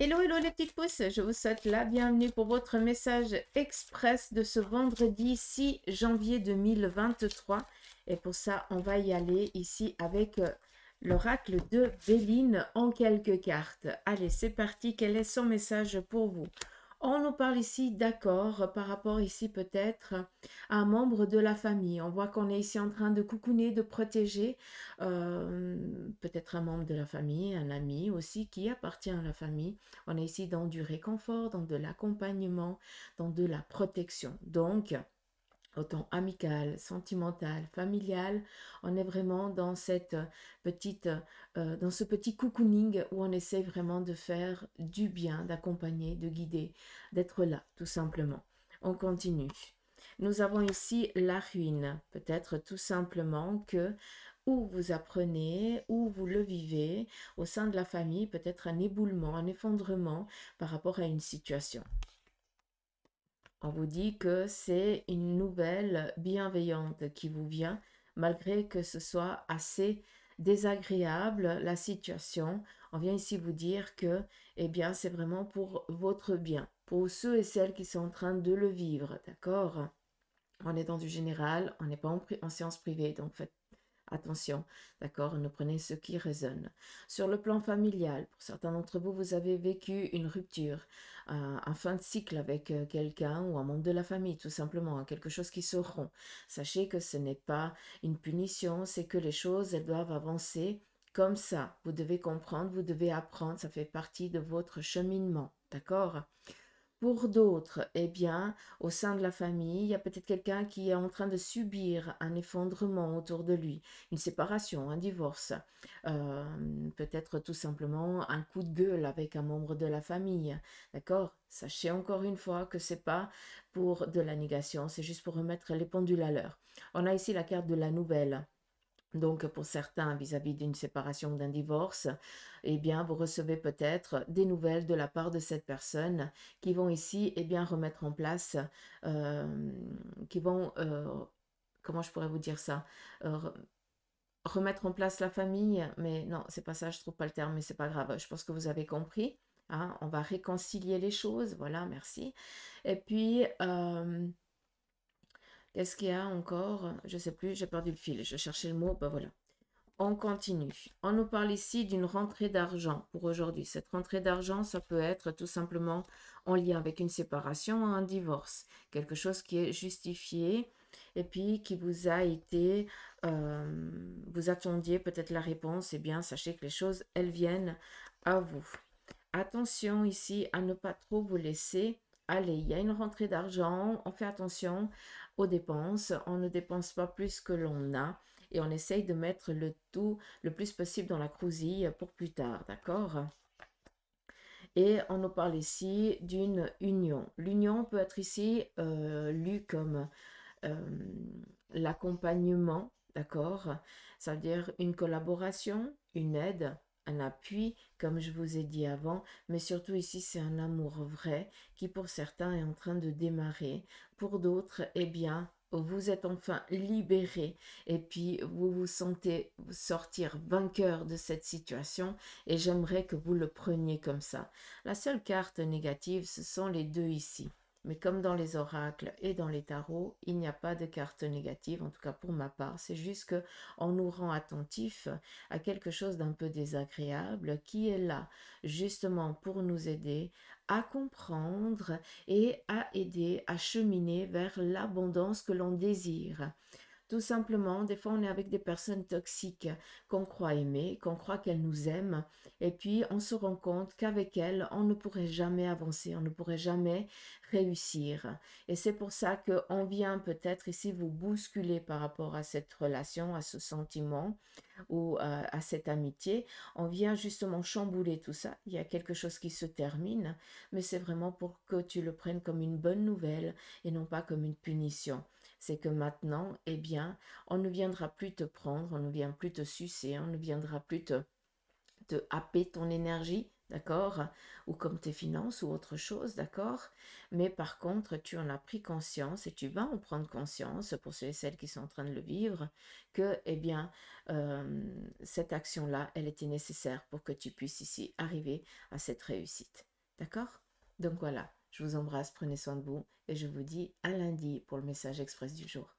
Hello, hello les petites pousses, je vous souhaite la bienvenue pour votre message express de ce vendredi 6 janvier 2023. Et pour ça, on va y aller ici avec l'oracle de Béline en quelques cartes. Allez, c'est parti, quel est son message pour vous? On nous parle ici d'accord par rapport ici peut-être à un membre de la famille. On voit qu'on est ici en train de coucouner, de protéger peut-être un membre de la famille, un ami aussi qui appartient à la famille. On est ici dans du réconfort, dans de l'accompagnement, dans de la protection. Donc, autant amical, sentimental, familial, on est vraiment dans cette dans ce petit cocooning où on essaie vraiment de faire du bien, d'accompagner, de guider, d'être là, tout simplement. On continue. Nous avons ici la ruine, peut-être tout simplement que ou vous apprenez, ou vous le vivez au sein de la famille, peut-être un éboulement, un effondrement par rapport à une situation. On vous dit que c'est une nouvelle bienveillante qui vous vient, malgré que ce soit assez désagréable la situation. On vient ici vous dire que, eh bien, c'est vraiment pour votre bien, pour ceux et celles qui sont en train de le vivre, d'accord? On est dans du général, on n'est pas en séance privée, donc faites attention, d'accord? Ne prenez ce qui résonne. Sur le plan familial, pour certains d'entre vous, vous avez vécu une rupture, un fin de cycle avec quelqu'un ou un membre de la famille, tout simplement, hein, quelque chose qui se rompt. Sachez que ce n'est pas une punition, c'est que les choses, elles doivent avancer comme ça. Vous devez comprendre, vous devez apprendre, ça fait partie de votre cheminement, d'accord? Pour d'autres, eh bien, au sein de la famille, il y a peut-être quelqu'un qui est en train de subir un effondrement autour de lui, une séparation, un divorce, euh, peut-être tout simplement un coup de gueule avec un membre de la famille. D'accord? Sachez encore une fois que c'est pas pour de la négation, c'est juste pour remettre les pendules à l'heure. On a ici la carte de la nouvelle. Donc, pour certains, vis-à-vis d'une séparation ou d'un divorce, eh bien, vous recevez peut-être des nouvelles de la part de cette personne qui vont ici, eh bien, remettre en place, euh, qui vont, comment je pourrais vous dire ça, remettre en place la famille, mais non, c'est pas ça, je trouve pas le terme, mais c'est pas grave. Je pense que vous avez compris. Hein, on va réconcilier les choses, voilà, merci. Et puis, qu'est-ce qu'il y a encore? Je sais plus, j'ai perdu le fil. Je cherchais le mot, ben voilà. On continue. On nous parle ici d'une rentrée d'argent pour aujourd'hui. Cette rentrée d'argent, ça peut être tout simplement en lien avec une séparation ou un divorce. Quelque chose qui est justifié et puis qui vous a été, vous attendiez peut-être la réponse. Eh bien, sachez que les choses, elles viennent à vous. Attention ici à ne pas trop vous laisser aller. Il y a une rentrée d'argent, on fait attention aux dépenses, on ne dépense pas plus que l'on a et on essaye de mettre le tout le plus possible dans la crousille pour plus tard, d'accord? Et on nous parle ici d'une union. L'union peut être ici lue comme euh, l'accompagnement, d'accord? Ça veut dire une collaboration, une aide, un appui, comme je vous ai dit avant, mais surtout ici, c'est un amour vrai qui pour certains est en train de démarrer. Pour d'autres, eh bien, vous êtes enfin libéré et puis vous vous sentez sortir vainqueur de cette situation et j'aimerais que vous le preniez comme ça. La seule carte négative, ce sont les deux ici. Mais comme dans les oracles et dans les tarots, il n'y a pas de carte négative, en tout cas pour ma part. C'est juste que on nous rend attentifs à quelque chose d'un peu désagréable qui est là justement pour nous aider à comprendre et à aider à cheminer vers l'abondance que l'on désire. Tout simplement, des fois, on est avec des personnes toxiques qu'on croit aimer, qu'on croit qu'elles nous aiment, et puis on se rend compte qu'avec elles, on ne pourrait jamais avancer, on ne pourrait jamais réussir. Et c'est pour ça qu'on vient peut-être ici vous bousculer par rapport à cette relation, à ce sentiment ou à cette amitié. On vient justement chambouler tout ça. Il y a quelque chose qui se termine, mais c'est vraiment pour que tu le prennes comme une bonne nouvelle et non pas comme une punition. C'est que maintenant, eh bien, on ne viendra plus te prendre, on ne vient plus te sucer, on ne viendra plus te happer ton énergie, d'accord? Ou comme tes finances ou autre chose, d'accord? Mais par contre, tu en as pris conscience et tu vas en prendre conscience pour ceux et celles qui sont en train de le vivre, que, eh bien, cette action-là, elle était nécessaire pour que tu puisses ici arriver à cette réussite. D'accord? Donc voilà, je vous embrasse, prenez soin de vous et je vous dis à lundi pour le message express du jour.